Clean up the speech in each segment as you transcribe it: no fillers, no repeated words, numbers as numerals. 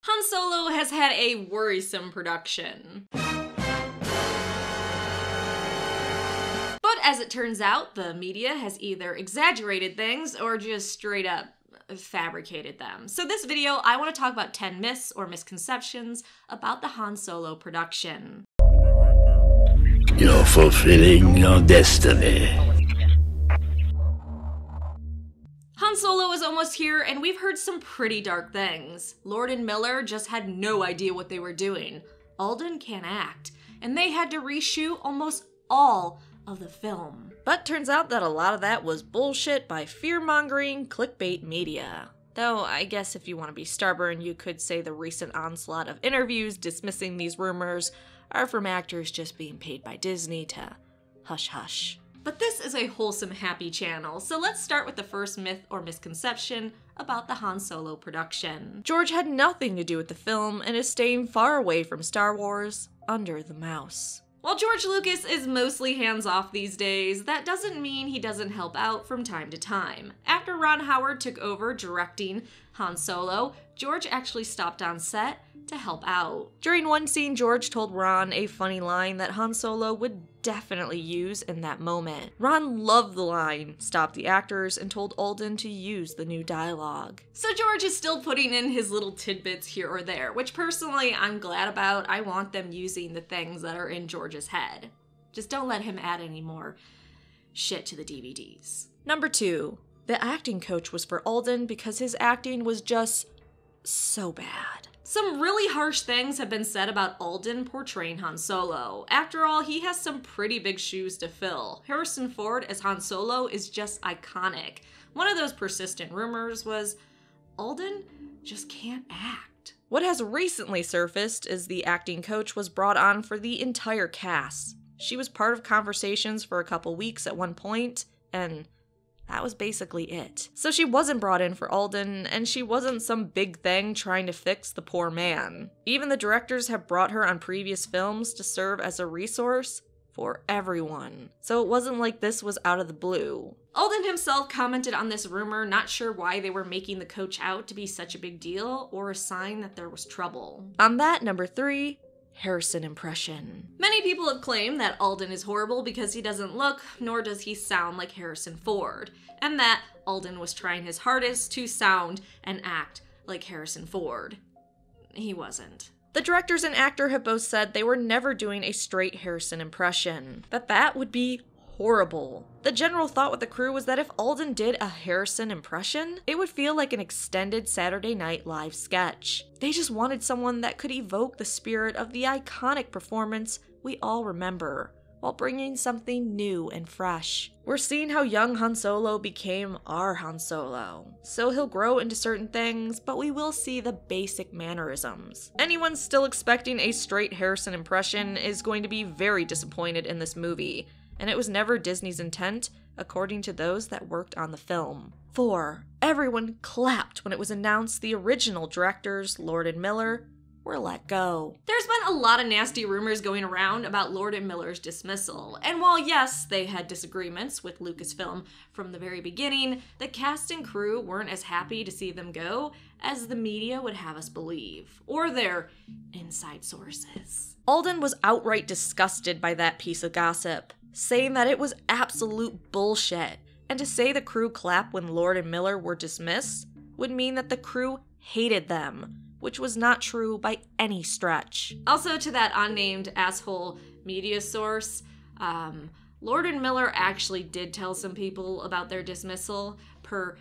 Han Solo has had a worrisome production. But as it turns out, the media has either exaggerated things or just straight up fabricated them. So this video, I want to talk about 10 myths or misconceptions about the Han Solo production. You're fulfilling your destiny. Han Solo is almost here, and we've heard some pretty dark things. Lord and Miller just had no idea what they were doing. Alden can't act, and they had to reshoot almost all of the film. But turns out that a lot of that was bullshit by fear-mongering clickbait media. Though, I guess if you want to be stubborn, you could say the recent onslaught of interviews dismissing these rumors are from actors just being paid by Disney to hush hush. But this is a wholesome, happy channel, so let's start with the first myth or misconception about the Han Solo production. George had nothing to do with the film and is staying far away from Star Wars under the mouse. While George Lucas is mostly hands-off these days, that doesn't mean he doesn't help out from time to time. After Ron Howard took over directing Han Solo, George actually stopped on set to help out. During one scene, George told Ron a funny line that Han Solo would definitely use in that moment. Ron loved the line, stopped the actors, and told Alden to use the new dialogue. So George is still putting in his little tidbits here or there, which personally I'm glad about. I want them using the things that are in George's head. Just don't let him add any more shit to the DVDs. Number 2. The acting coach was for Alden because his acting was just so bad. Some really harsh things have been said about Alden portraying Han Solo. After all, he has some pretty big shoes to fill. Harrison Ford as Han Solo is just iconic. One of those persistent rumors was Alden just can't act. What has recently surfaced is the acting coach was brought on for the entire cast. She was part of conversations for a couple weeks at one point, and that was basically it. So she wasn't brought in for Alden, and she wasn't some big thing trying to fix the poor man. Even the directors have brought her on previous films to serve as a resource for everyone. So it wasn't like this was out of the blue. Alden himself commented on this rumor, not sure why they were making the coach out to be such a big deal or a sign that there was trouble. On that, number 3, Harrison impression. Many people have claimed that Alden is horrible because he doesn't look, nor does he sound like Harrison Ford, and that Alden was trying his hardest to sound and act like Harrison Ford. He wasn't. The directors and actor have both said they were never doing a straight Harrison impression, that would be horrible. The general thought with the crew was that if Alden did a Harrison impression, it would feel like an extended Saturday Night Live sketch. They just wanted someone that could evoke the spirit of the iconic performance we all remember, while bringing something new and fresh. We're seeing how young Han Solo became our Han Solo, so he'll grow into certain things, but we will see the basic mannerisms. Anyone still expecting a straight Harrison impression is going to be very disappointed in this movie, and it was never Disney's intent, according to those that worked on the film. 4. Everyone clapped when it was announced the original directors, Lord and Miller, were let go. There's been a lot of nasty rumors going around about Lord and Miller's dismissal, and while yes, they had disagreements with Lucasfilm from the very beginning, the cast and crew weren't as happy to see them go as the media would have us believe, or their inside sources. Alden was outright disgusted by that piece of gossip, saying that it was absolute bullshit, and to say the crew clapped when Lord and Miller were dismissed would mean that the crew hated them, which was not true by any stretch. Also, to that unnamed asshole media source, Lord and Miller actually did tell some people about their dismissal per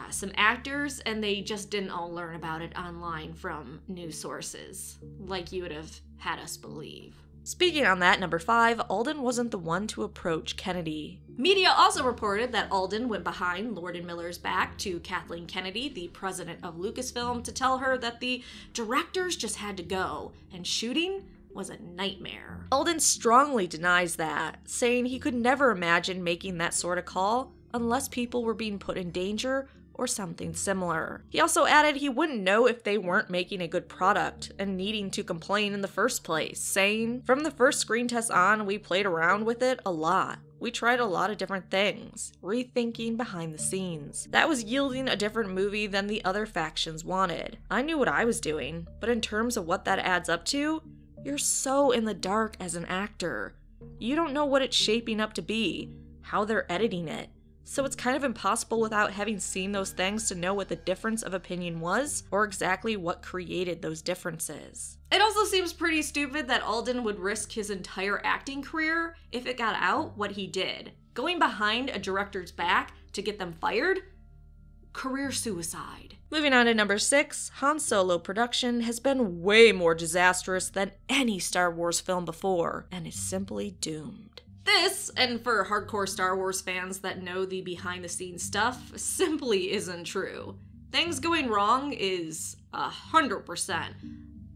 some actors, and they just didn't all learn about it online from news sources, like you would have had us believe. Speaking on that, number 5, Alden wasn't the one to approach Kennedy. Media also reported that Alden went behind Lord and Miller's back to Kathleen Kennedy, the president of Lucasfilm, to tell her that the directors just had to go, and shooting was a nightmare. Alden strongly denies that, saying he could never imagine making that sort of call unless people were being put in danger or something similar. He also added he wouldn't know if they weren't making a good product and needing to complain in the first place, saying, "From the first screen test on, we played around with it a lot. We tried a lot of different things, rethinking behind the scenes. That was yielding a different movie than the other factions wanted. I knew what I was doing, but in terms of what that adds up to, you're so in the dark as an actor. You don't know what it's shaping up to be, how they're editing it. So it's kind of impossible without having seen those things to know what the difference of opinion was, or exactly what created those differences. It also seems pretty stupid that Alden would risk his entire acting career if it got out what he did. Going behind a director's back to get them fired? Career suicide. Moving on to number 6, Han Solo production has been way more disastrous than any Star Wars film before, and is simply doomed. This, and for hardcore Star Wars fans that know the behind-the-scenes stuff, simply isn't true. Things going wrong is 100%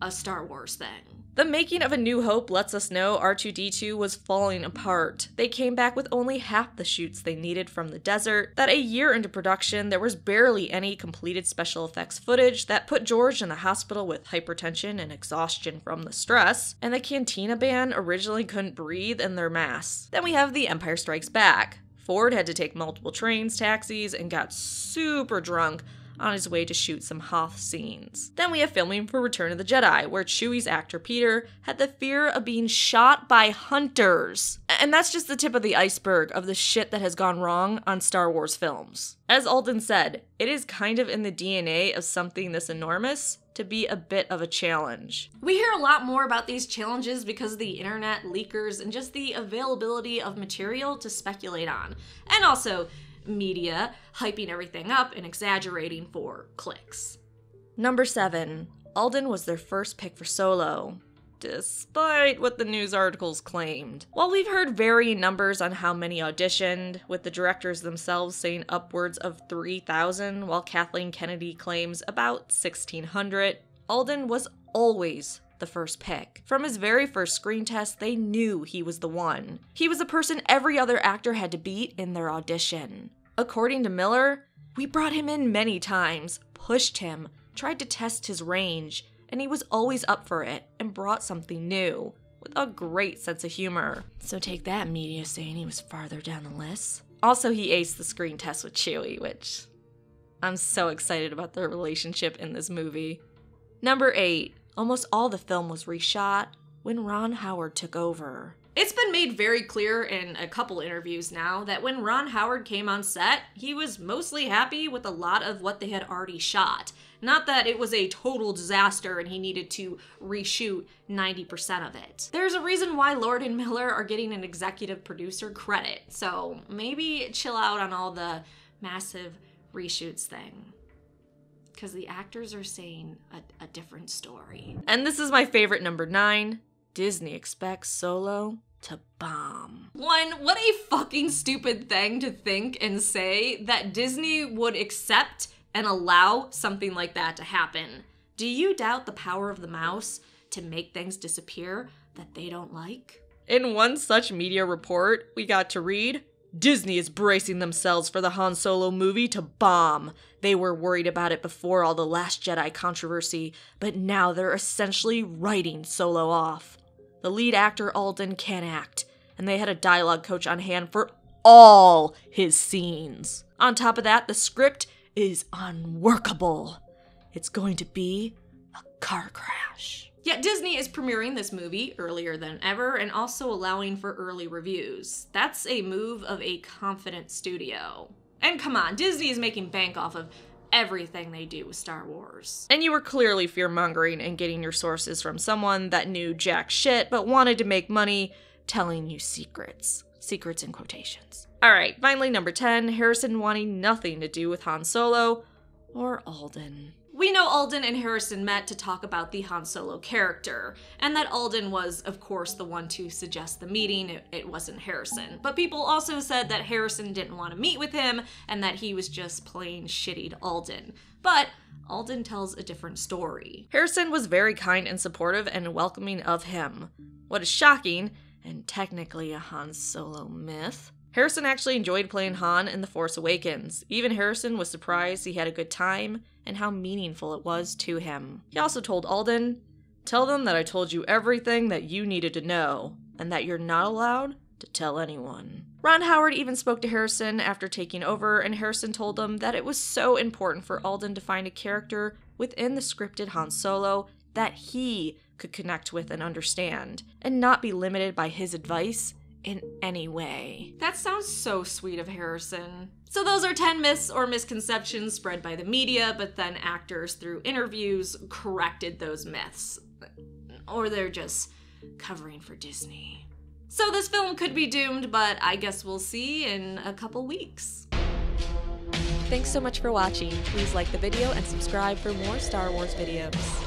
a Star Wars thing. The making of A New Hope lets us know R2-D2 was falling apart. They came back with only half the shoots they needed from the desert, that a year into production there was barely any completed special effects footage, that put George in the hospital with hypertension and exhaustion from the stress, and the Cantina Band originally couldn't breathe in their masks. Then we have The Empire Strikes Back. Ford had to take multiple trains, taxis, and got super drunk on his way to shoot some Hoth scenes. Then we have filming for Return of the Jedi, where Chewie's actor Peter had the fear of being shot by hunters. And that's just the tip of the iceberg of the shit that has gone wrong on Star Wars films. As Alden said, it is kind of in the DNA of something this enormous to be a bit of a challenge. We hear a lot more about these challenges because of the internet, leakers, and just the availability of material to speculate on. And also, media hyping everything up and exaggerating for clicks. Number 7. Alden was their first pick for Solo, despite what the news articles claimed. While we've heard varying numbers on how many auditioned, with the directors themselves saying upwards of 3,000, while Kathleen Kennedy claims about 1,600, Alden was always the first pick. From his very first screen test, they knew he was the one. He was the person every other actor had to beat in their audition. According to Miller, we brought him in many times, pushed him, tried to test his range, and he was always up for it and brought something new, with a great sense of humor. So take that, media saying he was farther down the list. Also, he aced the screen test with Chewie, which I'm so excited about their relationship in this movie. Number 8. Almost all the film was reshot when Ron Howard took over. It's been made very clear in a couple interviews now that when Ron Howard came on set, he was mostly happy with a lot of what they had already shot. Not that it was a total disaster and he needed to reshoot 90% of it. There's a reason why Lord and Miller are getting an executive producer credit, so maybe chill out on all the massive reshoots thing. Because the actors are saying a different story. And this is my favorite, number 9. Disney expects Solo to bomb. One, what a fucking stupid thing to think and say that Disney would accept and allow something like that to happen. Do you doubt the power of the mouse to make things disappear that they don't like? In one such media report, we got to read, Disney is bracing themselves for the Han Solo movie to bomb. They were worried about it before all the Last Jedi controversy, but now they're essentially writing Solo off. The lead actor Alden can't act, and they had a dialogue coach on hand for all his scenes. On top of that, the script is unworkable. It's going to be a car crash. Yet Disney is premiering this movie earlier than ever and also allowing for early reviews. That's a move of a confident studio. And come on, Disney is making bank off of everything they do with Star Wars. And you were clearly fear-mongering and getting your sources from someone that knew jack shit but wanted to make money telling you secrets. Secrets in quotations. Alright, finally number 10, Harrison wanting nothing to do with Han Solo or Alden. We know Alden and Harrison met to talk about the Han Solo character, and that Alden was, of course, the one to suggest the meeting. It wasn't Harrison. But people also said that Harrison didn't want to meet with him, and that he was just plain shitty to Alden. But Alden tells a different story. Harrison was very kind and supportive and welcoming of him. What is shocking, and technically a Han Solo myth, Harrison actually enjoyed playing Han in The Force Awakens. Even Harrison was surprised he had a good time and how meaningful it was to him. He also told Alden, "Tell them that I told you everything that you needed to know, and that you're not allowed to tell anyone." Ron Howard even spoke to Harrison after taking over, and Harrison told him that it was so important for Alden to find a character within the scripted Han Solo that he could connect with and understand, and not be limited by his advice in any way. That sounds so sweet of Harrison. So those are 10 myths or misconceptions spread by the media, but then actors through interviews corrected those myths. Or they're just covering for Disney. So this film could be doomed, but I guess we'll see in a couple weeks. Thanks so much for watching. Please like the video and subscribe for more Star Wars videos.